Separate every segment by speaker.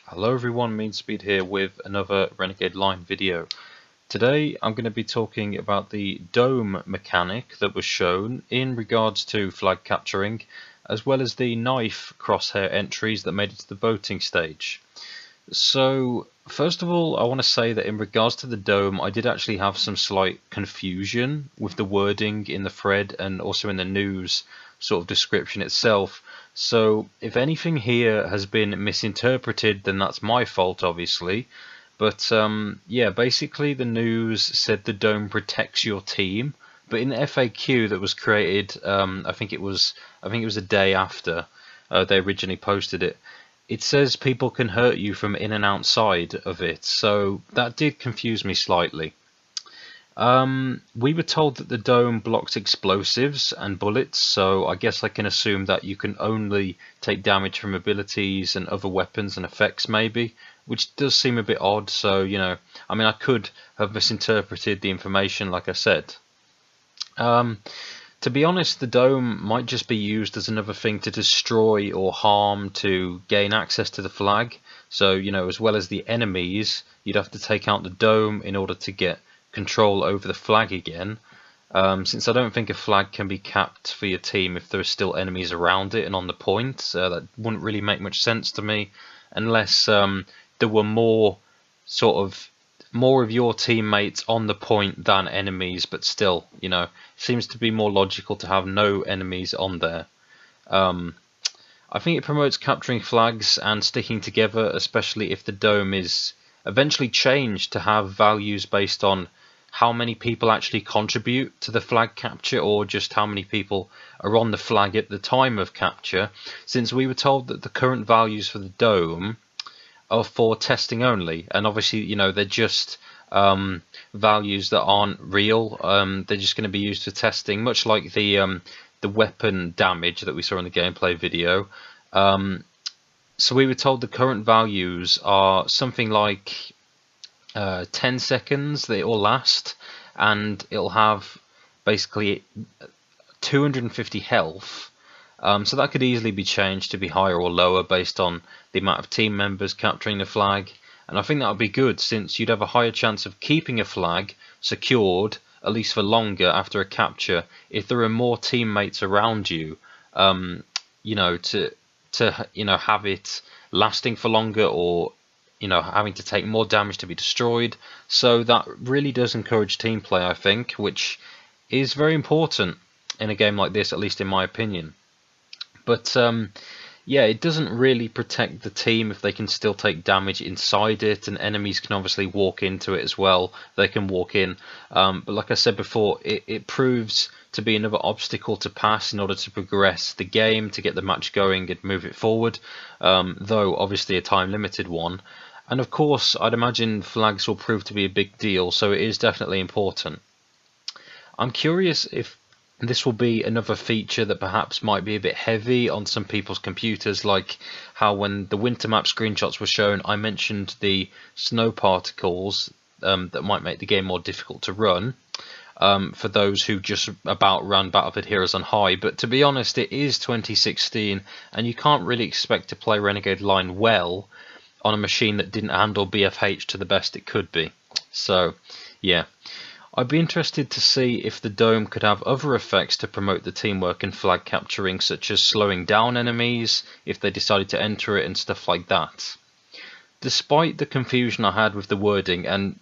Speaker 1: Hello everyone, MeanSpeed here with another Renegade Line video. Today I'm going to be talking about the dome mechanic that was shown in regards to flag capturing, as well as the knife crosshair entries that made it to the voting stage. So first of all, I want to say that in regards to the dome, I did actually have some slight confusion with the wording in the thread and also in the news sort of description itself. So if anything here has been misinterpreted, then that's my fault, obviously. But yeah, basically the news said the dome protects your team, but in the FAQ that was created, I think it was a day after they originally posted it. It says people can hurt you from in and outside of it, so that did confuse me slightly. We were told that the dome blocks explosives and bullets, so I guess I can assume that you can only take damage from abilities and other weapons and effects maybe, which does seem a bit odd, so I mean I could have misinterpreted the information like I said. To be honest, the dome might just be used as another thing to destroy or harm to gain access to the flag. So, as well as the enemies, you'd have to take out the dome in order to get control over the flag again. Since I don't think a flag can be capped for your team if there are still enemies around it and on the point, that wouldn't really make much sense to me unless there were more of your teammates on the point than enemies, but still, seems to be more logical to have no enemies on there. I think it promotes capturing flags and sticking together, especially if the dome is eventually changed to have values based on how many people actually contribute to the flag capture or just how many people are on the flag at the time of capture, since we were told that the current values for the dome are for testing only, and obviously they're just values that aren't real. They're just going to be used for testing, much like the weapon damage that we saw in the gameplay video. So we were told the current values are something like 10 seconds that it will last, and it'll have basically 250 health. So that could easily be changed to be higher or lower based on the amount of team members capturing the flag. And I think that would be good, since you'd have a higher chance of keeping a flag secured, at least for longer after a capture, if there are more teammates around you, to have it lasting for longer, or having to take more damage to be destroyed. So that really does encourage team play, I think, which is very important in a game like this, at least in my opinion. But yeah, it doesn't really protect the team if they can still take damage inside it, and enemies can obviously walk into it as well. They can walk in, but like I said before, it proves to be another obstacle to pass in order to progress the game, to get the match going and move it forward, though obviously a time limited one. And of course, I'd imagine flags will prove to be a big deal, so it is definitely important. I'm curious if this will be another feature that perhaps might be a bit heavy on some people's computers, like how when the winter map screenshots were shown, I mentioned the snow particles that might make the game more difficult to run for those who just about ran Battlefield Heroes on high. But to be honest, it is 2016, and you can't really expect to play Renegade Line well on a machine that didn't handle BFH to the best it could be. So yeah, I'd be interested to see if the dome could have other effects to promote the teamwork and flag capturing, such as slowing down enemies if they decided to enter it and stuff like that. Despite the confusion I had with the wording, and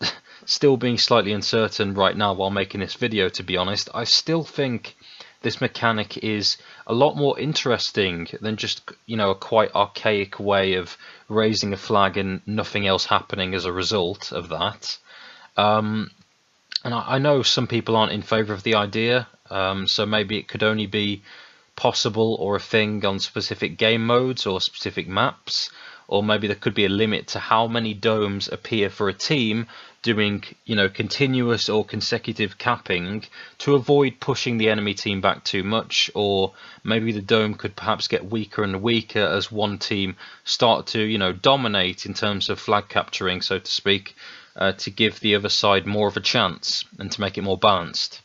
Speaker 1: still being slightly uncertain right now while making this video, to be honest, I still think this mechanic is a lot more interesting than just a quite archaic way of raising a flag and nothing else happening as a result of that. And I know some people aren't in favour of the idea, so maybe it could only be possible or a thing on specific game modes or specific maps, or maybe there could be a limit to how many domes appear for a team doing continuous or consecutive capping to avoid pushing the enemy team back too much. Or maybe the dome could perhaps get weaker and weaker as one team start to dominate in terms of flag capturing, so to speak, to give the other side more of a chance and to make it more balanced.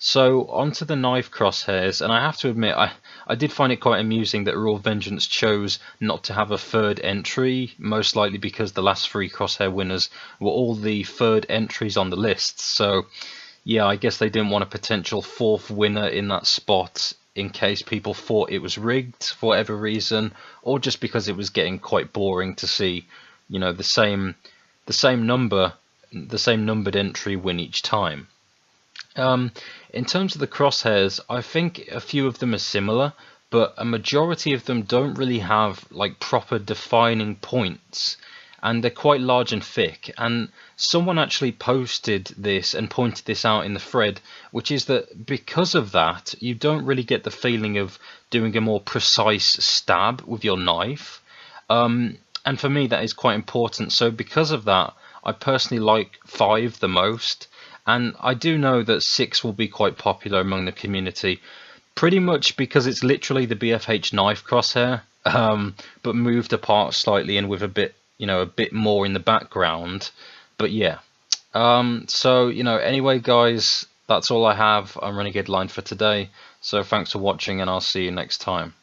Speaker 1: So onto the knife crosshairs, and I have to admit I did find it quite amusing that Raw Vengeance chose not to have a third entry, most likely because the last 3 Crosshair winners were all the third entries on the list. So yeah, I guess they didn't want a potential 4th winner in that spot in case people thought it was rigged for whatever reason, or just because it was getting quite boring to see, you know, the same numbered entry win each time. In terms of the Crosshairs, I think a few of them are similar, but a majority of them don't really have like proper defining points, and they're quite large and thick. And someone actually posted this and pointed this out in the thread, which is that because of that, you don't really get the feeling of doing a more precise stab with your knife. And for me, that is quite important. So because of that, I personally like 5 the most. And I do know that 6 will be quite popular among the community, pretty much because it's literally the BFH knife crosshair, but moved apart slightly and with a bit, you know, a bit more in the background. But yeah, so, you know, anyway, guys, that's all I have on Renegade Line for today. So thanks for watching, and I'll see you next time.